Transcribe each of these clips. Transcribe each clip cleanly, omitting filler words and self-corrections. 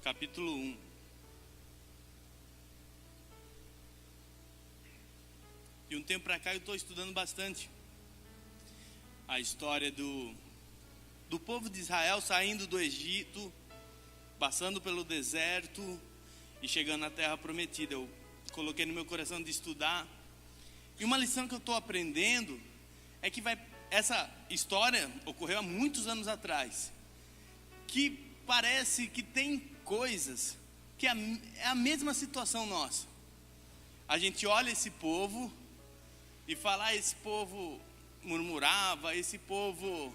capítulo 1. De um tempo para cá eu estou estudando bastante a história do povo de Israel saindo do Egito, passando pelo deserto e chegando na terra prometida. Eu coloquei no meu coração de estudar. E uma lição que eu estou aprendendo é que essa história ocorreu há muitos anos atrás, que parece que tem coisas que é a mesma situação nossa. A gente olha esse povo e fala, esse povo murmurava, esse povo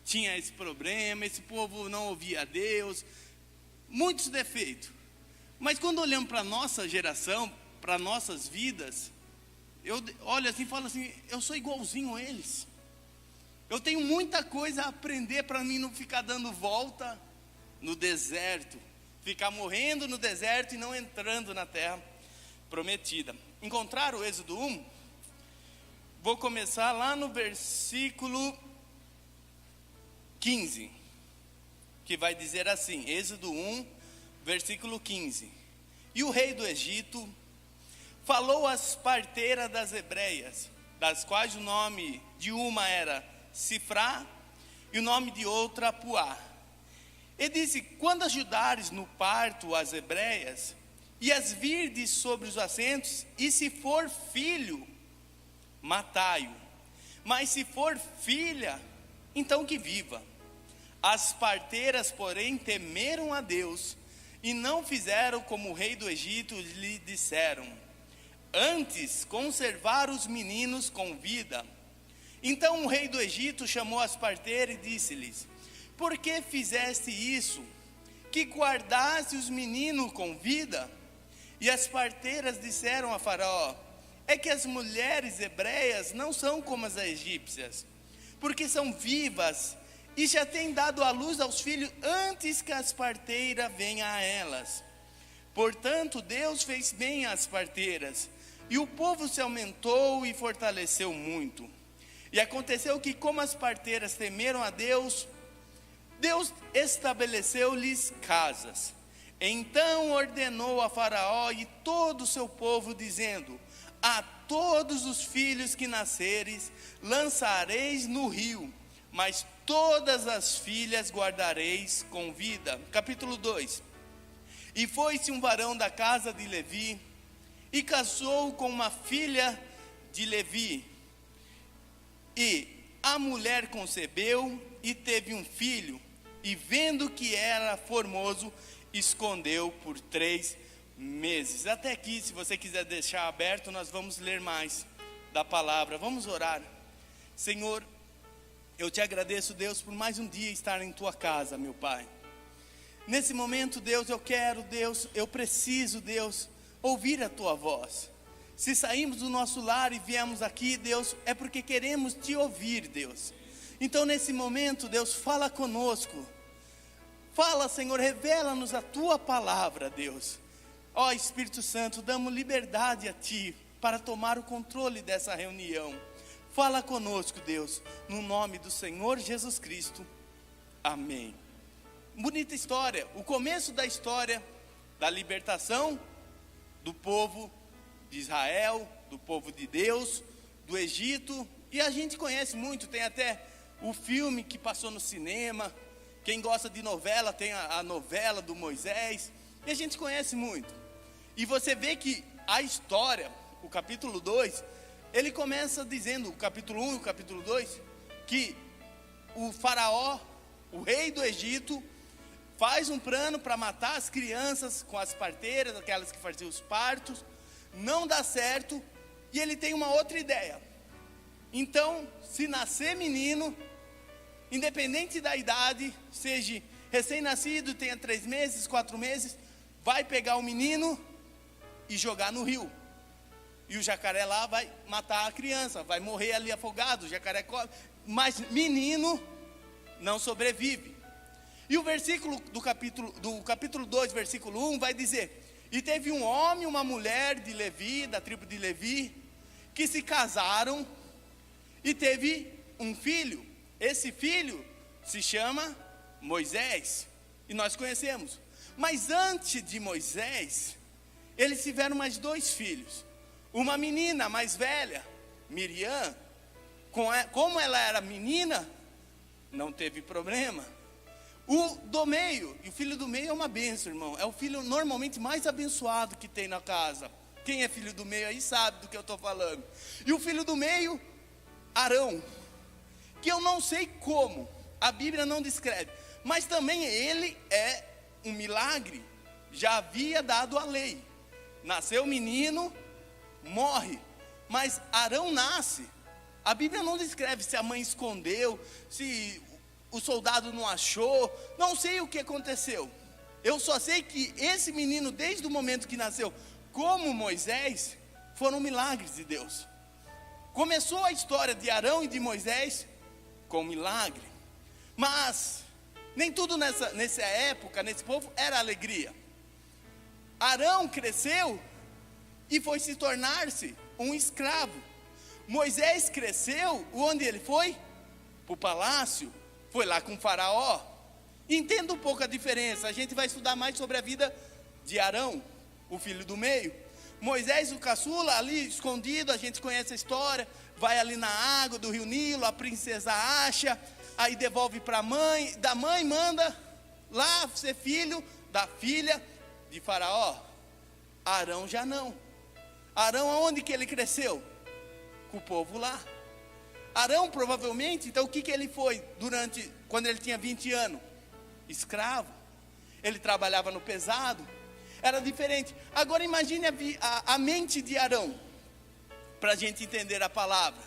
tinha esse problema, esse povo não ouvia a Deus, muitos defeitos. Mas quando olhamos para a nossa geração, para nossas vidas, eu olho assim e falo assim, eu sou igualzinho a eles. Eu tenho muita coisa a aprender para mim não ficar dando volta no deserto, ficar morrendo no deserto e não entrando na terra prometida. Encontraram o Êxodo 1? Vou começar lá no versículo 15, que vai dizer assim, Êxodo 1, versículo 15. E o rei do Egito falou às parteiras das hebreias, das quais o nome de uma era Sifrá e o nome de outra Puá. E disse, quando ajudares no parto as hebreias, e as virdes sobre os assentos, e se for filho, matai-o, mas se for filha, então que viva. As parteiras, porém, temeram a Deus, e não fizeram como o rei do Egito lhe disseram, antes conservaram os meninos com vida. Então o rei do Egito chamou as parteiras e disse-lhes, por que fizeste isso, que guardaste os meninos com vida? E as parteiras disseram a Faraó, é que as mulheres hebreias não são como as egípcias, porque são vivas e já têm dado à luz aos filhos antes que as parteiras venham a elas. Portanto, Deus fez bem às parteiras, e o povo se aumentou e fortaleceu muito. E aconteceu que, como as parteiras temeram a Deus, Deus estabeleceu-lhes casas. Então ordenou a Faraó e todo o seu povo, dizendo, a todos os filhos que nasceres lançareis no rio, mas todas as filhas guardareis com vida. Capítulo 2. E foi-se um varão da casa de Levi, e casou com uma filha de Levi. E a mulher concebeu e teve um filho, e vendo que era formoso, escondeu por 3 meses. Até aqui, se você quiser deixar aberto, nós vamos ler mais da palavra. Vamos orar. Senhor, eu te agradeço, Deus, por mais um dia estar em tua casa, meu Pai. Nesse momento, Deus, eu preciso, Deus, ouvir a tua voz. Se saímos do nosso lar e viemos aqui, Deus, é porque queremos te ouvir, Deus. Então nesse momento, Deus, fala conosco. Fala, Senhor, revela-nos a tua palavra, Deus. Ó Espírito Santo, damos liberdade a ti para tomar o controle dessa reunião. Fala conosco, Deus, no nome do Senhor Jesus Cristo. Amém. Bonita história, o começo da história da libertação do povo de Israel, do povo de Deus, do Egito. E a gente conhece muito, tem até o filme que passou no cinema. Quem gosta de novela, tem a novela do Moisés. E a gente conhece muito. E você vê que a história, o capítulo 2, ele começa dizendo, o capítulo 1 e o capítulo 2, que o faraó, o rei do Egito, faz um plano para matar as crianças com as parteiras, aquelas que faziam os partos. Não dá certo, e ele tem uma outra ideia. Então, se nascer menino, independente da idade, seja recém-nascido, tenha 3 meses, 4 meses, vai pegar o menino e jogar no rio. E o jacaré lá vai matar a criança, vai morrer ali afogado, o jacaré come, mas menino não sobrevive. E o versículo do capítulo 2, versículo 1, vai dizer, e teve um homem e uma mulher de Levi, da tribo de Levi, que se casaram e teve um filho. Esse filho se chama Moisés, e nós conhecemos. Mas antes de Moisés, eles tiveram mais 2 filhos. Uma menina mais velha, Miriam. Como ela era menina, não teve problema. O do meio, e o filho do meio é uma bênção, irmão. É o filho normalmente mais abençoado que tem na casa. Quem é filho do meio aí sabe do que eu estou falando. E o filho do meio, Arão, que eu não sei como, a Bíblia não descreve, mas também ele é um milagre. Já havia dado a lei. Nasceu menino, morre. Mas Arão nasce. A Bíblia não descreve se a mãe escondeu, se o soldado não achou. Não sei o que aconteceu. Eu só sei que esse menino, desde o momento que nasceu, como Moisés, foram milagres de Deus. Começou a história de Arão e de Moisés com milagre. Mas nem tudo nessa época, nesse povo, era alegria. Arão cresceu e foi se tornar-se um escravo. Moisés cresceu, onde ele foi? Para o palácio, foi lá com o faraó. Entenda um pouco a diferença. A gente vai estudar mais sobre a vida de Arão, o filho do meio. Moisés, o caçula, ali escondido, a gente conhece a história. Vai ali na água do rio Nilo, a princesa acha, aí devolve para a mãe. Da mãe manda lá ser filho da filha de faraó. Arão já não. Arão, aonde que ele cresceu? Com o povo lá. Arão provavelmente, então o que ele foi quando ele tinha 20 anos? Escravo. Ele trabalhava no pesado. Era diferente. Agora imagine a mente de Arão, para a gente entender a palavra.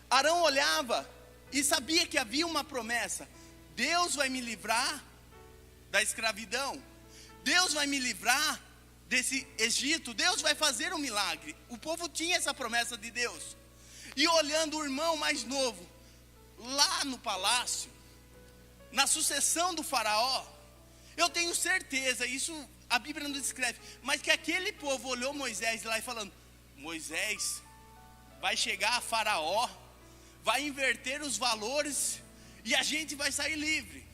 Arão olhava e sabia que havia uma promessa. Deus vai me livrar da escravidão. Deus vai me livrar desse Egito. Deus vai fazer um milagre. O povo tinha essa promessa de Deus. E olhando o irmão mais novo, lá no palácio, na sucessão do faraó, eu tenho certeza, isso a Bíblia não descreve, mas que aquele povo olhou Moisés lá e falando: Moisés, vai chegar a faraó, vai inverter os valores e a gente vai sair livre.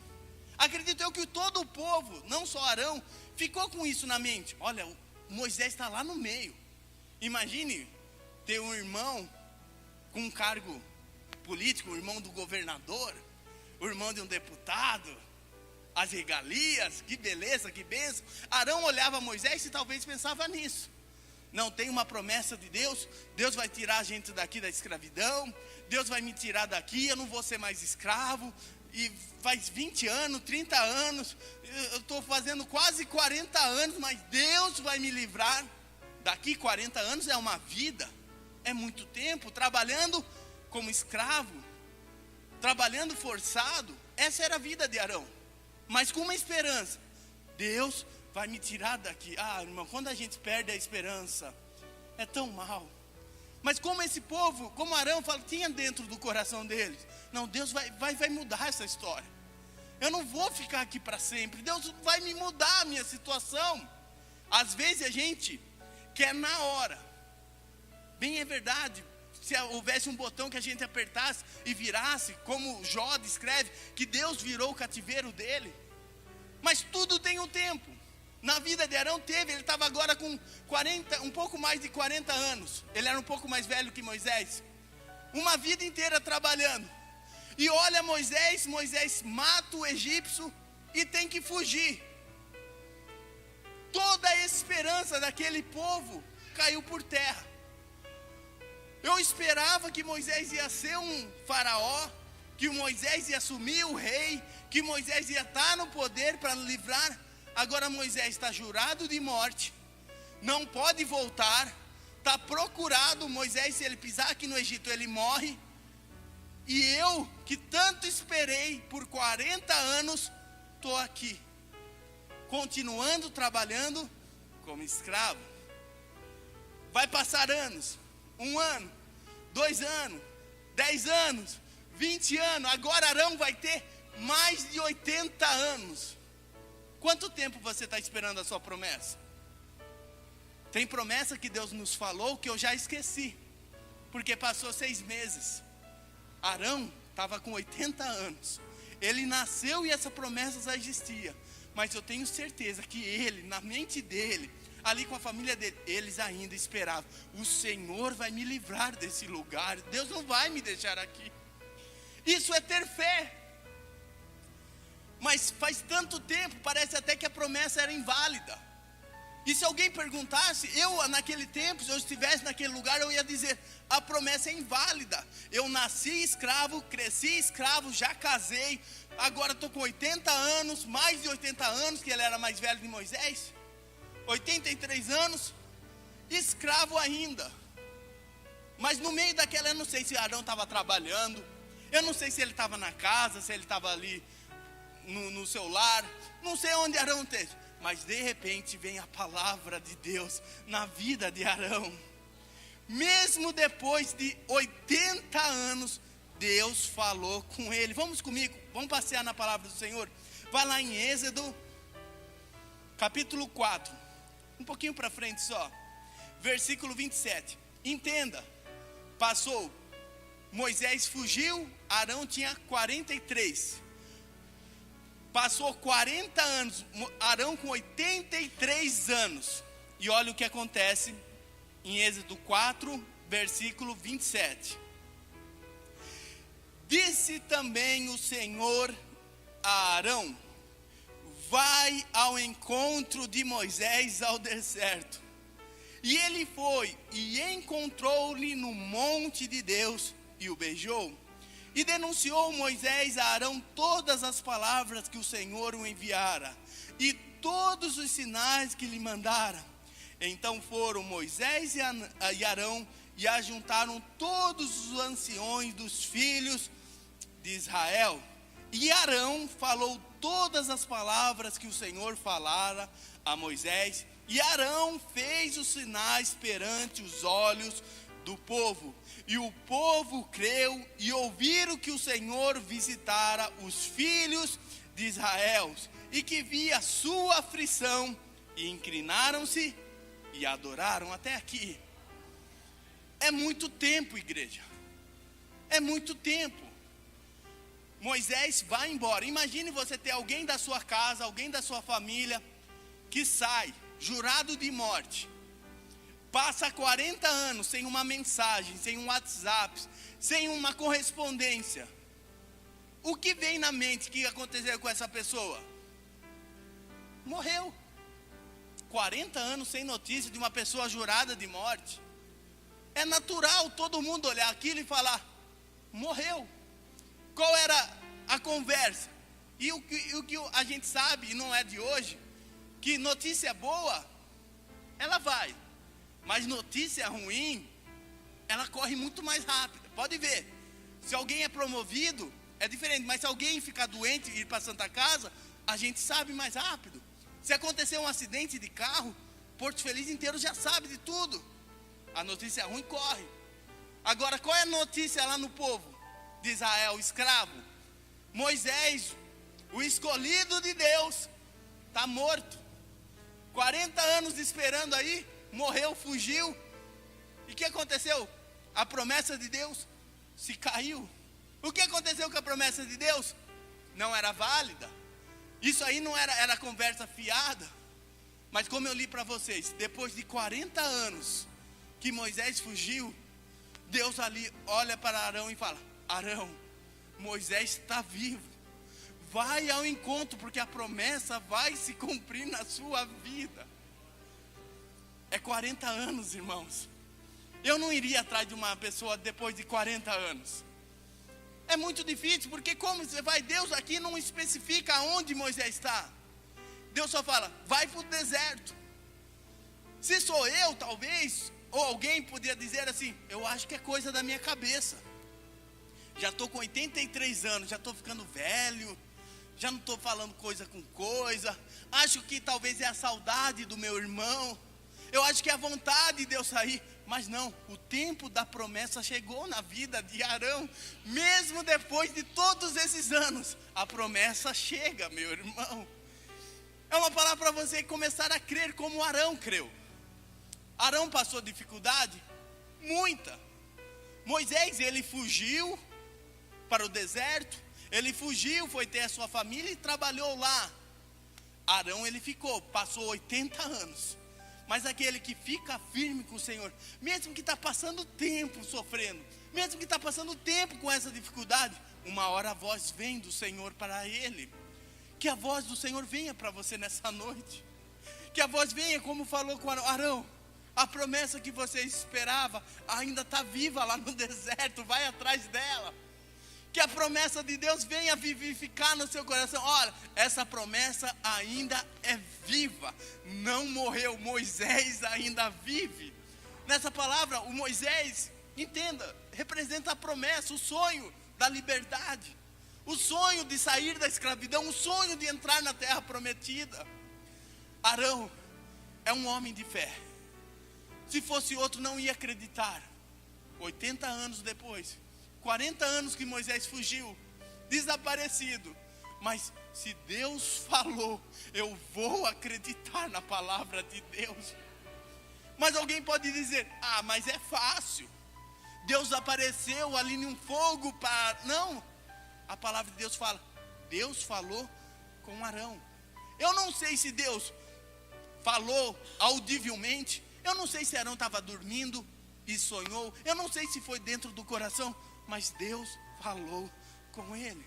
Acredito eu que todo o povo, não só Arão, ficou com isso na mente. Olha, Moisés está lá no meio. Imagine ter um irmão com um cargo político, o irmão do governador, o irmão de um deputado, as regalias, que beleza, que bênção. Arão olhava Moisés e talvez pensava nisso. Não tem uma promessa de Deus? Deus vai tirar a gente daqui da escravidão, Deus vai me tirar daqui, eu não vou ser mais escravo. E faz 20 anos, 30 anos, eu estou fazendo quase 40 anos, mas Deus vai me livrar. Daqui 40 anos é uma vida, é muito tempo, trabalhando como escravo, trabalhando forçado. Essa era a vida de Arão, mas com uma esperança: Deus vai me tirar daqui. Ah, irmão, quando a gente perde a esperança, é tão mal. Mas como esse povo, como Arão fala, tinha dentro do coração deles: não, Deus vai mudar essa história. Eu não vou ficar aqui para sempre. Deus vai me mudar a minha situação. Às vezes a gente quer na hora. Bem é verdade, se houvesse um botão que a gente apertasse e virasse, como Jó descreve, que Deus virou o cativeiro dele. Mas tudo tem um tempo. Na vida de Arão teve, ele estava agora com 40, um pouco mais de 40 anos. Ele era um pouco mais velho que Moisés. Uma vida inteira trabalhando. E olha Moisés mata o egípcio e tem que fugir. Toda a esperança daquele povo caiu por terra. Eu esperava que Moisés ia ser um faraó, que Moisés ia assumir o rei, que Moisés ia estar no poder para livrar. Agora Moisés está jurado de morte, não pode voltar, está procurado. Moisés, se ele pisar aqui no Egito, ele morre. E eu, que tanto esperei por 40 anos, estou aqui, continuando trabalhando como escravo. Vai passar anos, 1 ano, 2 anos, 10 anos, 20 anos. Agora Arão vai ter mais de 80 anos. Quanto tempo você está esperando a sua promessa? Tem promessa que Deus nos falou que eu já esqueci, porque passou 6 meses. Arão estava com 80 anos. Ele nasceu e essa promessa já existia. Mas eu tenho certeza que ele, na mente dele, ali com a família dele, eles ainda esperavam: o Senhor vai me livrar desse lugar, Deus não vai me deixar aqui. Isso é ter fé. Mas faz tanto tempo, parece até que a promessa era inválida. E se alguém perguntasse, eu naquele tempo, se eu estivesse naquele lugar, eu ia dizer: a promessa é inválida. Eu nasci escravo, cresci escravo, já casei, agora estou com 80 anos, mais de 80 anos, que ele era mais velho de Moisés, 83 anos, escravo ainda. Mas no meio daquela, eu não sei se Arão estava trabalhando, eu não sei se ele estava na casa, se ele estava ali no seu lar, não sei onde Arão esteve. Mas de repente vem a palavra de Deus na vida de Arão. Mesmo depois de 80 anos, Deus falou com ele. Vamos comigo, vamos passear na palavra do Senhor. Vai lá em Êxodo, capítulo 4. Um pouquinho para frente só. Versículo 27. Entenda, passou, Moisés fugiu, Arão tinha 43. Passou 40 anos, Arão com 83 anos. E olha o que acontece em Êxodo 4, versículo 27. Disse também o Senhor a Arão: vai ao encontro de Moisés ao deserto. E ele foi e encontrou-lhe no monte de Deus e o beijou. E denunciou Moisés a Arão todas as palavras que o Senhor o enviara, e todos os sinais que lhe mandara. Então foram Moisés e Arão, e ajuntaram todos os anciões dos filhos de Israel. E Arão falou todas as palavras que o Senhor falara a Moisés, e Arão fez os sinais perante os olhos do povo. E o povo creu e ouviram que o Senhor visitara os filhos de Israel, e que via a sua aflição, e inclinaram-se e adoraram. Até aqui. É muito tempo, igreja. É muito tempo. Moisés vai embora. Imagine você ter alguém da sua casa, alguém da sua família, que sai, jurado de morte. Passa 40 anos sem uma mensagem, sem um WhatsApp, sem uma correspondência. O que vem na mente que aconteceu com essa pessoa? Morreu. 40 anos sem notícia de uma pessoa jurada de morte. É natural todo mundo olhar aquilo e falar: morreu. Qual era a conversa? E o que a gente sabe, e não é de hoje, que notícia boa, ela vai. Mas notícia ruim, ela corre muito mais rápido. Pode ver, se alguém é promovido, é diferente. Mas se alguém ficar doente e ir para a Santa Casa, a gente sabe mais rápido. Se acontecer um acidente de carro, Porto Feliz inteiro já sabe de tudo. A notícia ruim corre. Agora, qual é a notícia lá no povo de Israel, escravo? Moisés, o escolhido de Deus, está morto. 40 anos esperando aí, morreu, fugiu. E o que aconteceu? A promessa de Deus se caiu. O que aconteceu com a promessa de Deus? Não era válida. Isso aí não era conversa fiada. Mas como eu li para vocês, depois de 40 anos que Moisés fugiu, Deus ali olha para Arão e fala: Arão, Moisés está vivo. Vai ao encontro, porque a promessa vai se cumprir na sua vida. É 40 anos, irmãos. Eu não iria atrás de uma pessoa depois de 40 anos. É muito difícil, porque como você vai? Deus aqui não especifica onde Moisés está. Deus só fala: vai para o deserto. Se sou eu, talvez, ou alguém podia dizer assim: eu acho que é coisa da minha cabeça. Já estou com 83 anos, já estou ficando velho, já não estou falando coisa com coisa. Acho que talvez é a saudade do meu irmão. Eu acho que é a vontade de eu sair. Mas não, o tempo da promessa chegou na vida de Arão. Mesmo depois de todos esses anos, a promessa chega, meu irmão. É uma palavra para você começar a crer como Arão creu. Arão passou dificuldade? Muita. Moisés, ele fugiu para o deserto. Ele fugiu, foi ter a sua família e trabalhou lá. Arão ele passou 80 anos. Mas aquele que fica firme com o Senhor, mesmo que está passando tempo sofrendo, mesmo que está passando tempo com essa dificuldade, uma hora a voz vem do Senhor para ele. Que a voz do Senhor venha para você nessa noite. Que a voz venha como falou com Arão. A promessa que você esperava ainda está viva lá no deserto, vai atrás dela. Que a promessa de Deus venha vivificar no seu coração. Olha, essa promessa ainda é viva, não morreu. Moisés ainda vive. Nessa palavra, o Moisés, entenda, representa a promessa, o sonho da liberdade, o sonho de sair da escravidão, o sonho de entrar na terra prometida. Arão é um homem de fé. Se fosse outro, não ia acreditar. 80 anos depois, 40 anos que Moisés fugiu, desaparecido. Mas se Deus falou, eu vou acreditar na palavra de Deus. Mas alguém pode dizer, mas é fácil. Deus apareceu ali num fogo para... Não, a palavra de Deus fala, Deus falou com Arão. Eu não sei se Deus falou audivelmente. Eu não sei se Arão estava dormindo e sonhou. Eu não sei se foi dentro do coração. Mas Deus falou com ele.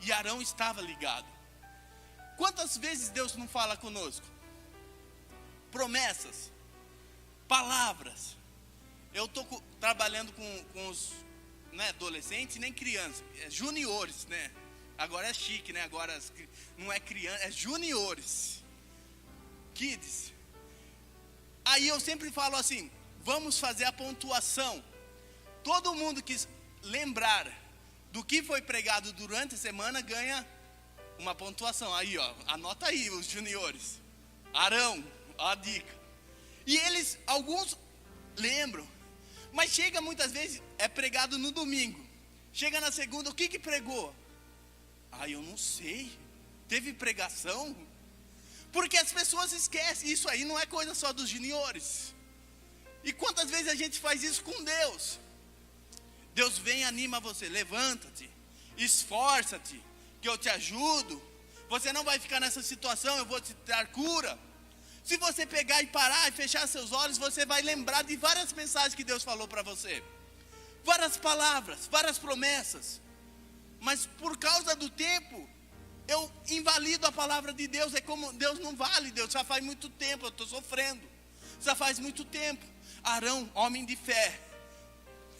E Arão estava ligado. Quantas vezes Deus não fala conosco? Promessas, palavras. Eu estou trabalhando com os adolescentes, nem crianças, juniores, né? Agora é chique, né? Agora não é criança, é juniores, kids. Aí eu sempre falo assim, vamos fazer a pontuação. Todo mundo que lembrar do que foi pregado durante a semana ganha uma pontuação. Aí, ó, anota aí os juniores. Arão, a dica. E eles, alguns lembram, mas chega muitas vezes, é pregado no domingo. Chega na segunda, o que pregou? Eu não sei. Teve pregação? Porque as pessoas esquecem. Isso aí não é coisa só dos juniores. E quantas vezes a gente faz isso com Deus? Deus vem e anima você, levanta-te, esforça-te, que eu te ajudo. Você não vai ficar nessa situação, eu vou te dar cura. Se você pegar e parar e fechar seus olhos, você vai lembrar de várias mensagens que Deus falou para você. Várias palavras, várias promessas. Mas por causa do tempo, eu invalido a palavra de Deus. É como Deus não vale, Deus já faz muito tempo, eu estou sofrendo. Já faz muito tempo. Arão, homem de fé,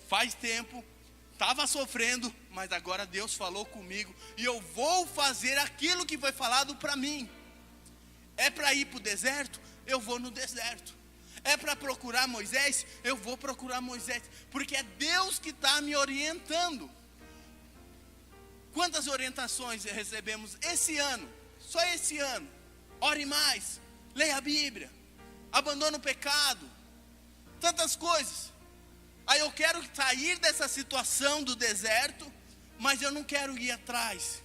faz tempo, estava sofrendo, mas agora Deus falou comigo e eu vou fazer aquilo que foi falado para mim. É para ir para o deserto? Eu vou no deserto. É para procurar Moisés? Eu vou procurar Moisés, porque é Deus que está me orientando. Quantas orientações recebemos esse ano? Só esse ano. Ore mais, leia a Bíblia, abandone o pecado, tantas coisas. Aí eu quero sair dessa situação do deserto, mas eu não quero ir atrás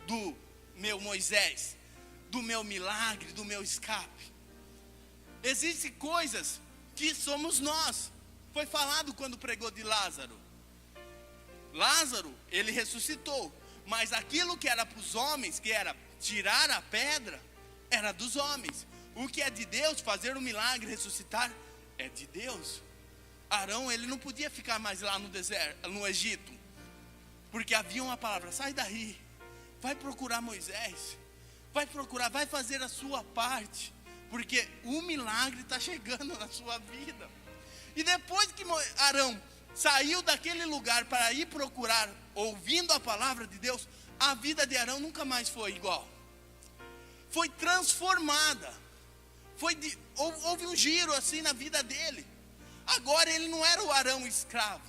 do meu Moisés, do meu milagre, do meu escape. Existem coisas que somos nós. Foi falado quando pregou de Lázaro. Lázaro, ele ressuscitou, mas aquilo que era para os homens, que era tirar a pedra, era dos homens. O que é de Deus, fazer um milagre, ressuscitar, é de Deus. Arão, ele não podia ficar mais lá no deserto, no Egito, porque havia uma palavra, sai daí, vai procurar Moisés, vai procurar, vai fazer a sua parte, porque o milagre está chegando na sua vida. E depois que Arão saiu daquele lugar para ir procurar, ouvindo a palavra de Deus, a vida de Arão nunca mais foi igual. Foi transformada. Houve um giro assim na vida dele. Agora ele não era o Arão escravo.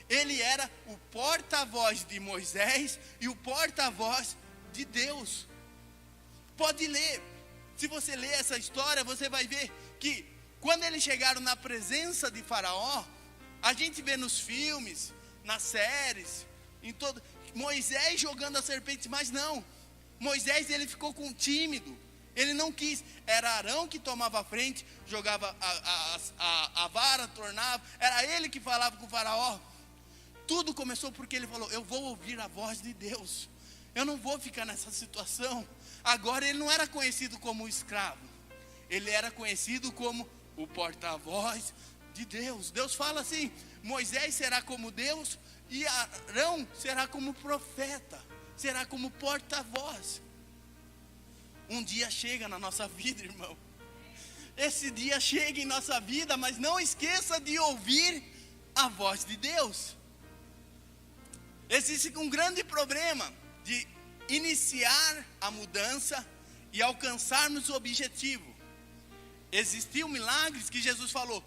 Ele era o porta-voz de Moisés e o porta-voz de Deus. Pode ler. Se você ler essa história, você vai ver que quando eles chegaram na presença de Faraó, a gente vê nos filmes, nas séries, em todo, Moisés jogando a serpente, mas não. Moisés, ele ficou tímido. Ele não quis. Era Arão que tomava a frente, jogava a vara, tornava. Era ele que falava com o Faraó. Tudo começou porque ele falou, eu vou ouvir a voz de Deus. eu não vou ficar nessa situação. Agora ele não era conhecido como escravo, ele era conhecido como o porta-voz de Deus. Deus fala assim: Moisés será como Deus e Arão será como profeta, será como porta-voz. Um dia chega na nossa vida, irmão. Esse dia chega em nossa vida, mas não esqueça de ouvir a voz de Deus. Existe um grande problema de iniciar a mudança e alcançarmos o objetivo. Existiam milagres que Jesus falou: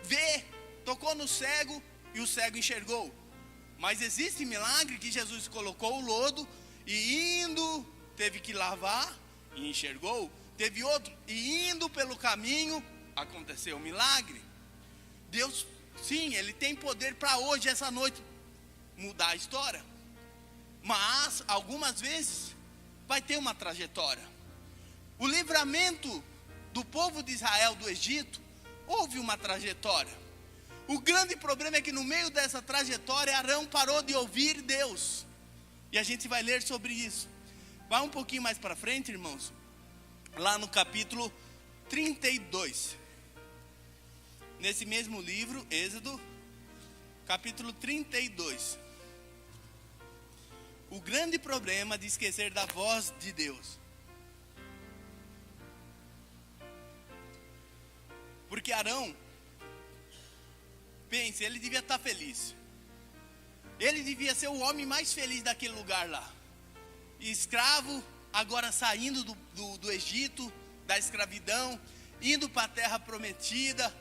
vê, tocou no cego e o cego enxergou. Mas existe milagre que Jesus colocou o lodo e indo, teve que lavar e enxergou. Teve outro, e indo pelo caminho, aconteceu um milagre. Deus, sim, Ele tem poder para hoje, essa noite, mudar a história. Mas, algumas vezes, vai ter uma trajetória. O livramento do povo de Israel do Egito, houve uma trajetória. O grande problema é que no meio dessa trajetória, Arão parou de ouvir Deus. E a gente vai ler sobre isso. Vai um pouquinho mais para frente, irmãos. Lá no capítulo 32. Nesse mesmo livro, Êxodo, capítulo 32. O grande problema de esquecer da voz de Deus. Porque Arão, pense, ele devia estar feliz. Ele devia ser o homem mais feliz daquele lugar lá. Escravo, agora saindo do Egito, da escravidão, indo para a terra prometida.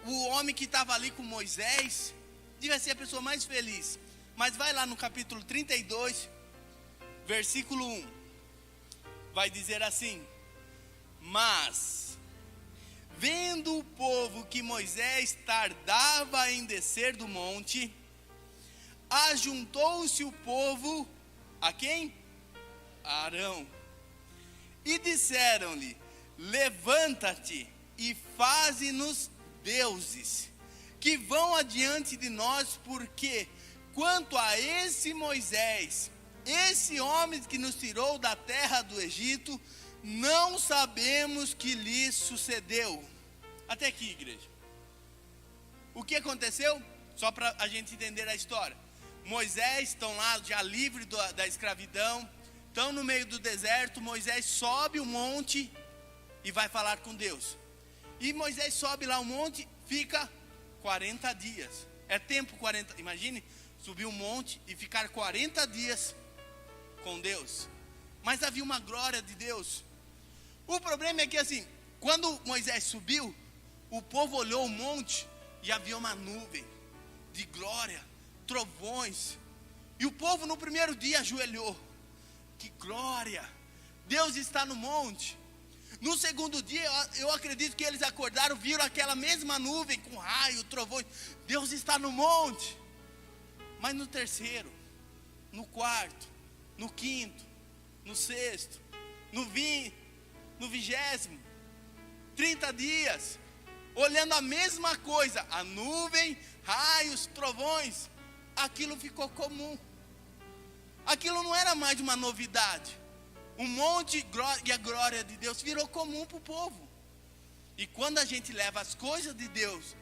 O homem que estava ali com Moisés, devia ser a pessoa mais feliz. Mas vai lá no capítulo 32, versículo 1. Vai dizer assim: mas, vendo o povo que Moisés tardava em descer do monte, ajuntou-se o povo a quem? A Arão. E disseram-lhe: levanta-te e faze-nos deuses, que vão adiante de nós, porque quanto a esse Moisés, esse homem que nos tirou da terra do Egito, não sabemos que lhe sucedeu. Até aqui, igreja. O que aconteceu? Só para a gente entender a história. Moisés estão lá já livre da escravidão, estão no meio do deserto. Moisés sobe o monte e vai falar com Deus. E Moisés sobe lá o monte, fica 40 dias. É tempo 40, imagine, subir um monte e ficar 40 dias com Deus. Mas havia uma glória de Deus. O problema é que assim, quando Moisés subiu, o povo olhou o monte e havia uma nuvem de glória, trovões. E o povo no primeiro dia ajoelhou. Que glória! Deus está no monte. No segundo dia, eu acredito que eles acordaram, viram aquela mesma nuvem com raio, trovões. Deus está no monte. Mas no terceiro, no quarto, no quinto, no sexto, no 20º, 30 dias, olhando a mesma coisa, a nuvem, raios, trovões, aquilo ficou comum. Aquilo não era mais uma novidade. Um monte e a glória de Deus virou comum para o povo. E quando a gente leva as coisas de Deus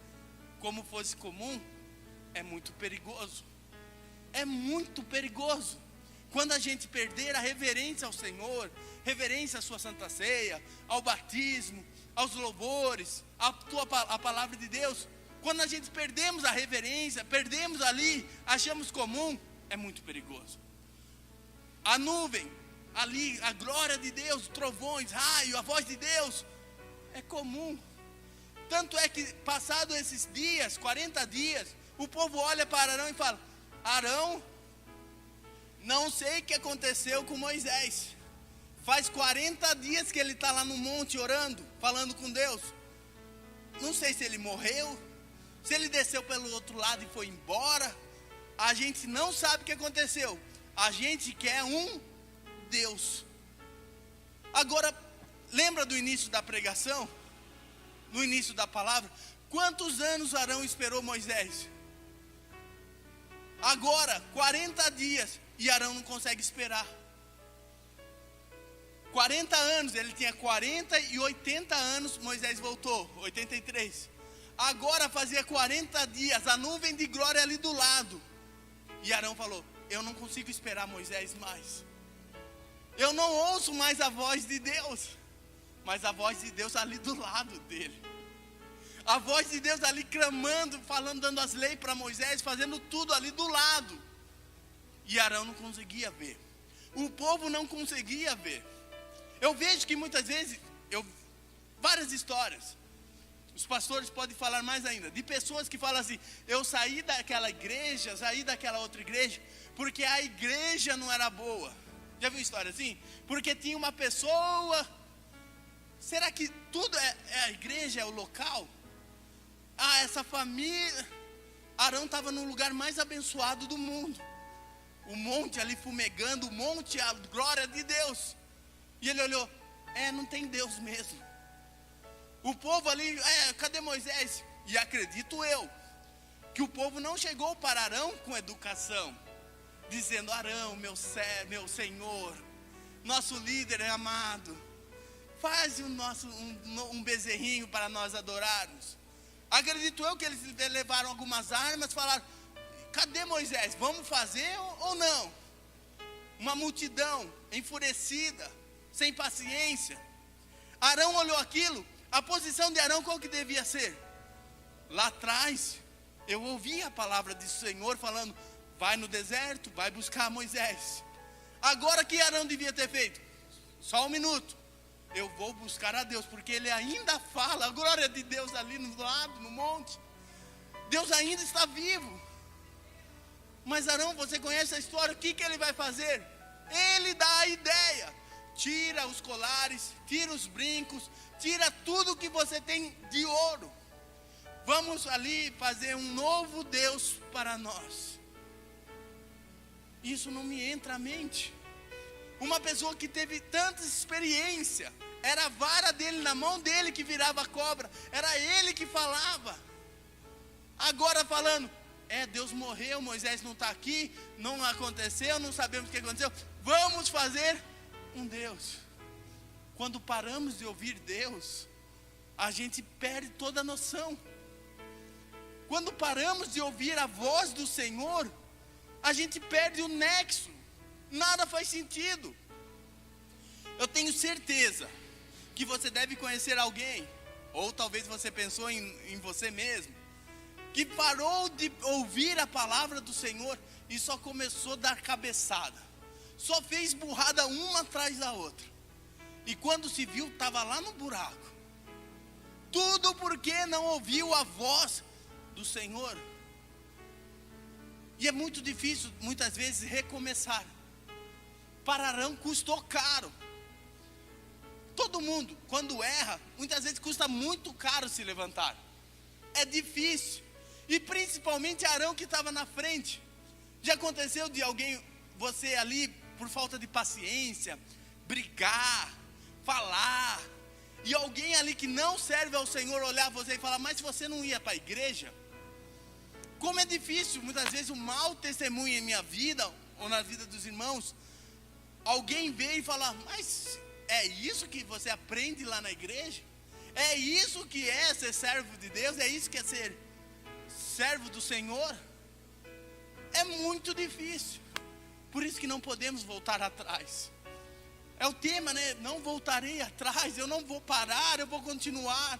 como fosse comum, é muito perigoso. É muito perigoso. Quando a gente perder a reverência ao Senhor, reverência à sua Santa Ceia, ao batismo, aos louvores, a palavra de Deus. Quando a gente perdemos a reverência, perdemos ali, achamos comum, é muito perigoso. A nuvem, ali, a glória de Deus, trovões, raio, a voz de Deus, é comum. Tanto é que, passados esses dias, 40 dias, o povo olha para Arão e fala: Arão, não sei o que aconteceu com Moisés. Faz 40 dias que ele está lá no monte orando, falando com Deus. Não sei se ele morreu, se ele desceu pelo outro lado e foi embora. A gente não sabe o que aconteceu. A gente quer um Deus. Agora, lembra do início da pregação? No início da palavra? Quantos anos Arão esperou Moisés? Agora, 40 dias. E Arão não consegue esperar. 40 anos, ele tinha 40 e 80 anos, Moisés voltou, 83. Agora fazia 40 dias, a nuvem de glória ali do lado. E Arão falou, eu não consigo esperar Moisés mais. Eu não ouço mais a voz de Deus, mas a voz de Deus ali do lado dele. A voz de Deus ali clamando, falando, dando as leis para Moisés, fazendo tudo ali do lado. E Arão não conseguia ver. O povo não conseguia ver. Eu vejo que muitas vezes, várias histórias, os pastores podem falar mais ainda, de pessoas que falam assim, eu saí daquela igreja, saí daquela outra igreja, porque a igreja não era boa. Já viu história assim? Porque tinha uma pessoa, será que tudo é a igreja, é o local? Ah, essa família, Arão estava no lugar mais abençoado do mundo. O monte ali fumegando, o monte, a glória de Deus. E ele olhou, não tem Deus mesmo. O povo ali, cadê Moisés? E acredito eu, que o povo não chegou para Arão com educação, dizendo, Arão, meu Senhor, nosso líder é amado, faz um bezerrinho para nós adorarmos. Acredito eu que eles levaram algumas armas, falaram, cadê Moisés? Vamos fazer ou não? Uma multidão enfurecida, sem paciência. Arão olhou aquilo, a posição de Arão qual que devia ser? Lá atrás, eu ouvi a palavra do Senhor falando, vai no deserto, vai buscar Moisés. Agora o que Arão devia ter feito? Só um minuto, eu vou buscar a Deus, porque ele ainda fala, a glória de Deus ali no lado, no monte. Deus ainda está vivo. Mas Arão, você conhece a história, o que ele vai fazer? Ele dá a ideia. Tira os colares, tira os brincos, tira tudo que você tem de ouro. Vamos ali fazer um novo Deus para nós. Isso não me entra à mente. Uma pessoa que teve tanta experiência, era a vara dele na mão dele que virava cobra, era ele que falava. Agora falando, Deus morreu, Moisés não está aqui, não aconteceu, não sabemos o que aconteceu. Vamos fazer um Deus. Quando paramos de ouvir Deus, a gente perde toda a noção. Quando paramos de ouvir a voz do Senhor, a gente perde o nexo. Nada faz sentido. Eu tenho certeza que você deve conhecer alguém, ou talvez você pensou em você mesmo, que parou de ouvir a palavra do Senhor e só começou a dar cabeçada. Só fez burrada uma atrás da outra. E quando se viu, estava lá no buraco. Tudo porque não ouviu a voz do Senhor. E é muito difícil, muitas vezes, recomeçar. Para Arão custou caro. Todo mundo, quando erra, muitas vezes custa muito caro se levantar. É difícil. E principalmente Arão que estava na frente. Já aconteceu de alguém, você ali, por falta de paciência, brigar, falar, e alguém ali que não serve ao Senhor olhar você e falar, mas você não ia para a igreja? Como é difícil, muitas vezes, um mau testemunho em minha vida, ou na vida dos irmãos, alguém vê e fala, mas é isso que você aprende lá na igreja? É isso que é ser servo de Deus? É isso que é ser servo do Senhor? É muito difícil. Por isso que não podemos voltar atrás. É o tema, né? Não voltarei atrás, eu não vou parar, eu vou continuar.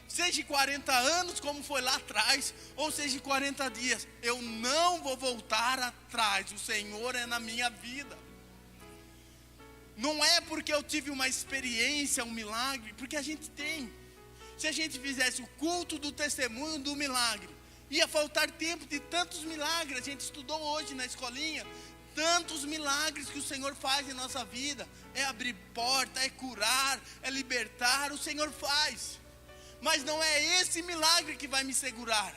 Seja 40 anos como foi lá atrás, ou seja 40 dias, eu não vou voltar atrás. O Senhor é na minha vida. Não é porque eu tive uma experiência, um milagre, porque a gente tem. Se a gente fizesse o culto do testemunho do milagre, ia faltar tempo de tantos milagres. A gente estudou hoje na escolinha tantos milagres que o Senhor faz em nossa vida. É abrir porta, é curar, é libertar. O Senhor faz. Mas não é esse milagre que vai me segurar.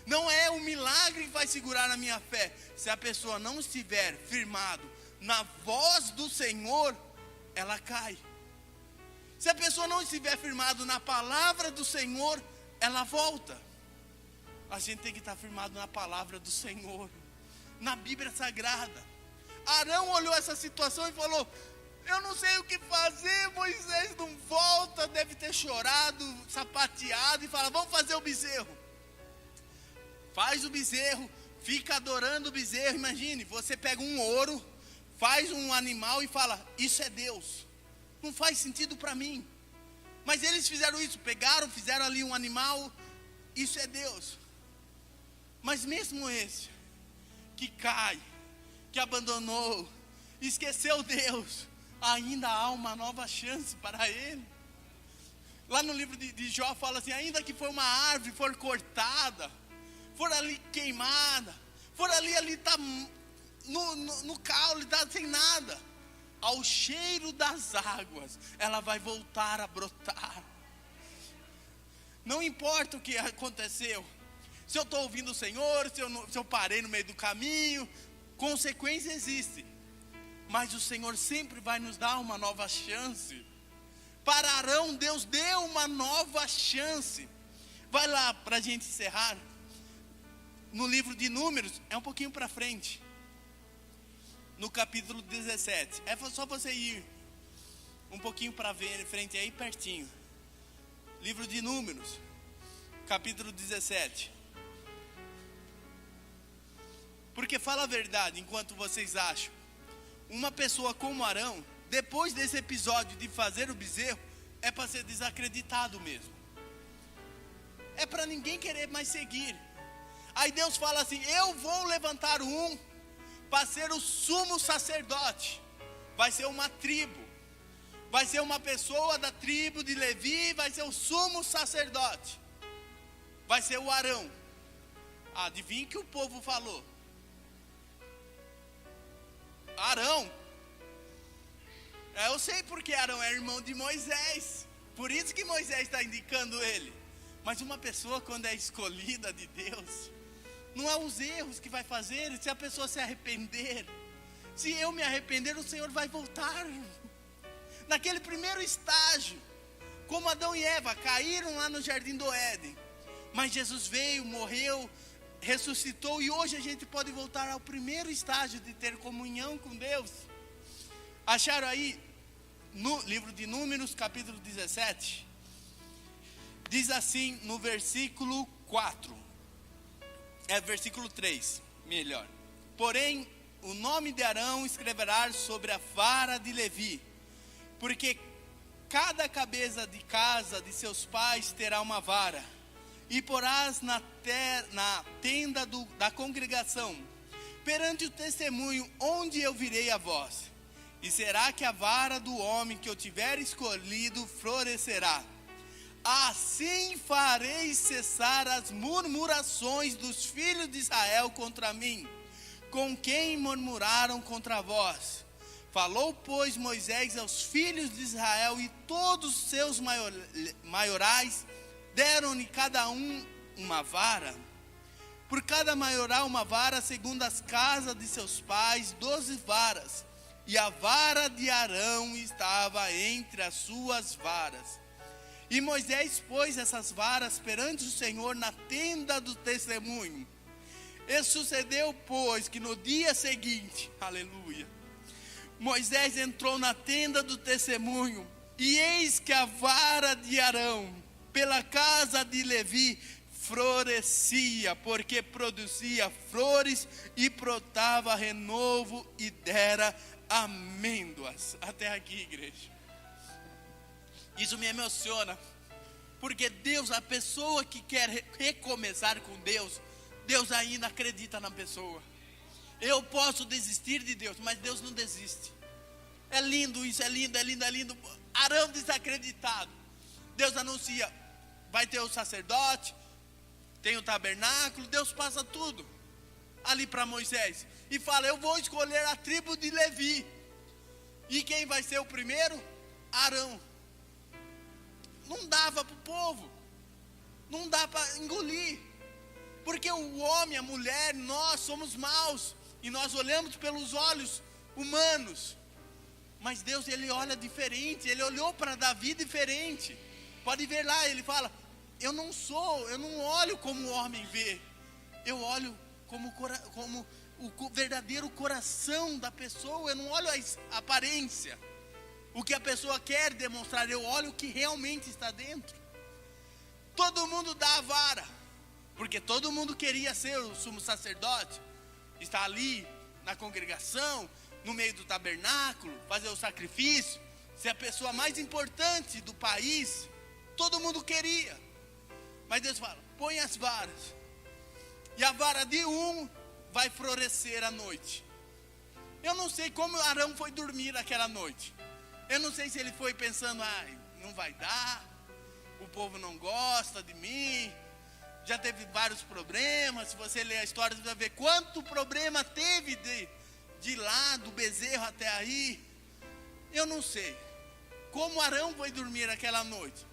Não é o milagre que vai segurar a minha fé. Se a pessoa não estiver firmado na voz do Senhor, ela cai. Se a pessoa não estiver firmado na palavra do Senhor, ela volta. A gente tem que estar firmado na palavra do Senhor, na Bíblia Sagrada. Arão olhou essa situação e falou: eu não sei o que fazer, Moisés não volta, deve ter chorado, sapateado, e fala: vamos fazer o bezerro. Faz o bezerro, fica adorando o bezerro. Imagine, você pega um ouro, faz um animal e fala: isso é Deus. Não faz sentido para mim. Mas eles fizeram isso, pegaram, fizeram ali um animal, isso é Deus. Mas mesmo esse, que cai, que abandonou, esqueceu Deus, ainda há uma nova chance para ele. Lá no livro de Jó fala assim: ainda que for uma árvore, for cortada, for ali queimada, for ali está no caule, está sem nada, ao cheiro das águas, ela vai voltar a brotar. Não importa o que aconteceu, se eu estou ouvindo o Senhor, se eu parei no meio do caminho, consequência existe, mas o Senhor sempre vai nos dar uma nova chance. Para Arão, Deus deu uma nova chance. Vai lá para a gente encerrar, no livro de Números, é um pouquinho para frente, no capítulo 17, é só você ir um pouquinho para frente, aí pertinho, livro de Números, capítulo 17, porque fala a verdade, enquanto vocês acham, uma pessoa como Arão, depois desse episódio de fazer o bezerro, é para ser desacreditado mesmo, é para ninguém querer mais seguir. Aí Deus fala assim: eu vou levantar um para ser o sumo sacerdote. Vai ser uma tribo, vai ser uma pessoa da tribo de Levi, vai ser o sumo sacerdote, vai ser o Arão. Adivinha que o povo falou? Arão? Eu sei porque Arão é irmão de Moisés, por isso que Moisés está indicando ele. Mas uma pessoa, quando é escolhida de Deus, não é os erros que vai fazer, se a pessoa se arrepender. Se eu me arrepender, o Senhor vai voltar. Naquele primeiro estágio, como Adão e Eva caíram lá no jardim do Éden, mas Jesus veio, morreu, ressuscitou, e hoje a gente pode voltar ao primeiro estágio de ter comunhão com Deus. Acharam aí no livro de Números, capítulo 17, diz assim no versículo 4, versículo 3, melhor: porém o nome de Arão escreverás sobre a vara de Levi, porque cada cabeça de casa de seus pais terá uma vara, e porás na tenda da congregação, perante o testemunho, onde eu virei a vós. E será que a vara do homem que eu tiver escolhido florescerá. Assim farei cessar as murmurações dos filhos de Israel contra mim, com quem murmuraram contra vós. Falou, pois, Moisés aos filhos de Israel, e todos os seus maiorais deram-lhe cada um uma vara. Por cada maioral uma vara, segundo as casas de seus pais, 12 varas. E a vara de Arão estava entre as suas varas. E Moisés pôs essas varas perante o Senhor na tenda do testemunho. E sucedeu, pois, que no dia seguinte, aleluia, Moisés entrou na tenda do testemunho, e eis que a vara de Arão, pela casa de Levi, florescia, porque produzia flores e brotava renovo e dera amêndoas. Até aqui, igreja. Isso me emociona, porque Deus, a pessoa que quer recomeçar com Deus, Deus ainda acredita na pessoa. Eu posso desistir de Deus, mas Deus não desiste. É lindo isso, é lindo, é lindo, é lindo. Arão desacreditado, Deus anuncia: vai ter o sacerdote, tem o tabernáculo. Deus passa tudo ali para Moisés e fala: eu vou escolher a tribo de Levi. E quem vai ser o primeiro? Arão. Não dava para o povo, não dá para engolir, porque o homem, a mulher, nós somos maus, e nós olhamos pelos olhos humanos, mas Deus, ele olha diferente. Ele olhou para Davi diferente. Pode ver lá, ele fala: eu não olho como o homem vê, eu olho como o verdadeiro coração da pessoa. Eu não olho a aparência, o que a pessoa quer demonstrar, eu olho o que realmente está dentro. Todo mundo dá a vara, porque todo mundo queria ser o sumo sacerdote, estar ali na congregação, no meio do tabernáculo, fazer o sacrifício, ser a pessoa mais importante do país. Todo mundo queria. Mas Deus fala, põe as varas, e a vara de um vai florescer à noite. Eu não sei como Arão foi dormir aquela noite. Eu não sei se ele foi pensando, não vai dar, o povo não gosta de mim, já teve vários problemas. Se você ler a história, você vai ver quanto problema teve de lá, do bezerro até aí. Eu não sei como Arão foi dormir aquela noite,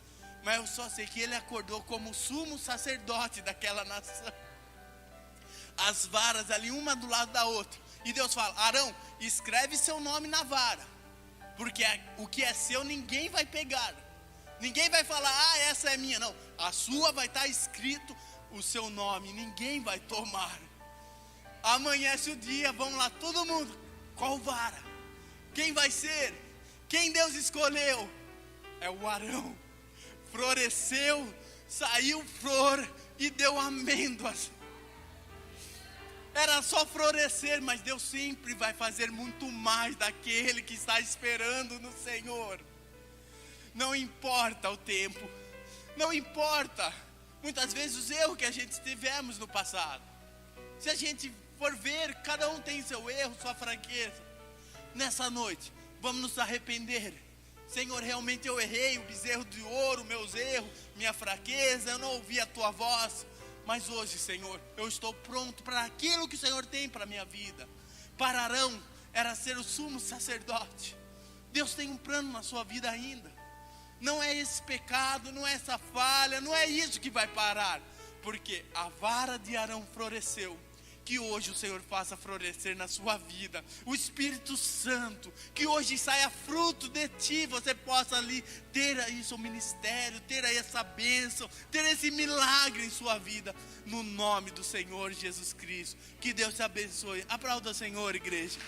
mas eu só sei que ele acordou como sumo sacerdote daquela nação. As varas ali, uma do lado da outra. E Deus fala, Arão, escreve seu nome na vara, porque o que é seu ninguém vai pegar. Ninguém vai falar, essa é minha. Não, a sua vai estar escrito o seu nome, ninguém vai tomar. Amanhece o dia, vamos lá, todo mundo. Qual vara? Quem vai ser? Quem Deus escolheu? É o Arão. Floresceu, saiu flor e deu amêndoas. Era só florescer, mas Deus sempre vai fazer muito mais daquele que está esperando no Senhor. Não importa o tempo, não importa muitas vezes os erros que a gente tivemos no passado. Se a gente for ver, cada um tem seu erro, sua fraqueza. Nessa noite, vamos nos arrepender. Senhor, realmente eu errei, o bezerro de ouro, meus erros, minha fraqueza, eu não ouvi a tua voz. Mas hoje, Senhor, eu estou pronto para aquilo que o Senhor tem para a minha vida. Para Arão, era ser o sumo sacerdote. Deus tem um plano na sua vida ainda. Não é esse pecado, não é essa falha, não é isso que vai parar. Porque a vara de Arão floresceu. Que hoje o Senhor faça florescer na sua vida o Espírito Santo, que hoje saia fruto de ti, você possa ali ter aí seu ministério, ter aí essa bênção, ter esse milagre em sua vida, no nome do Senhor Jesus Cristo. Que Deus te abençoe. Aplauda o Senhor, igreja.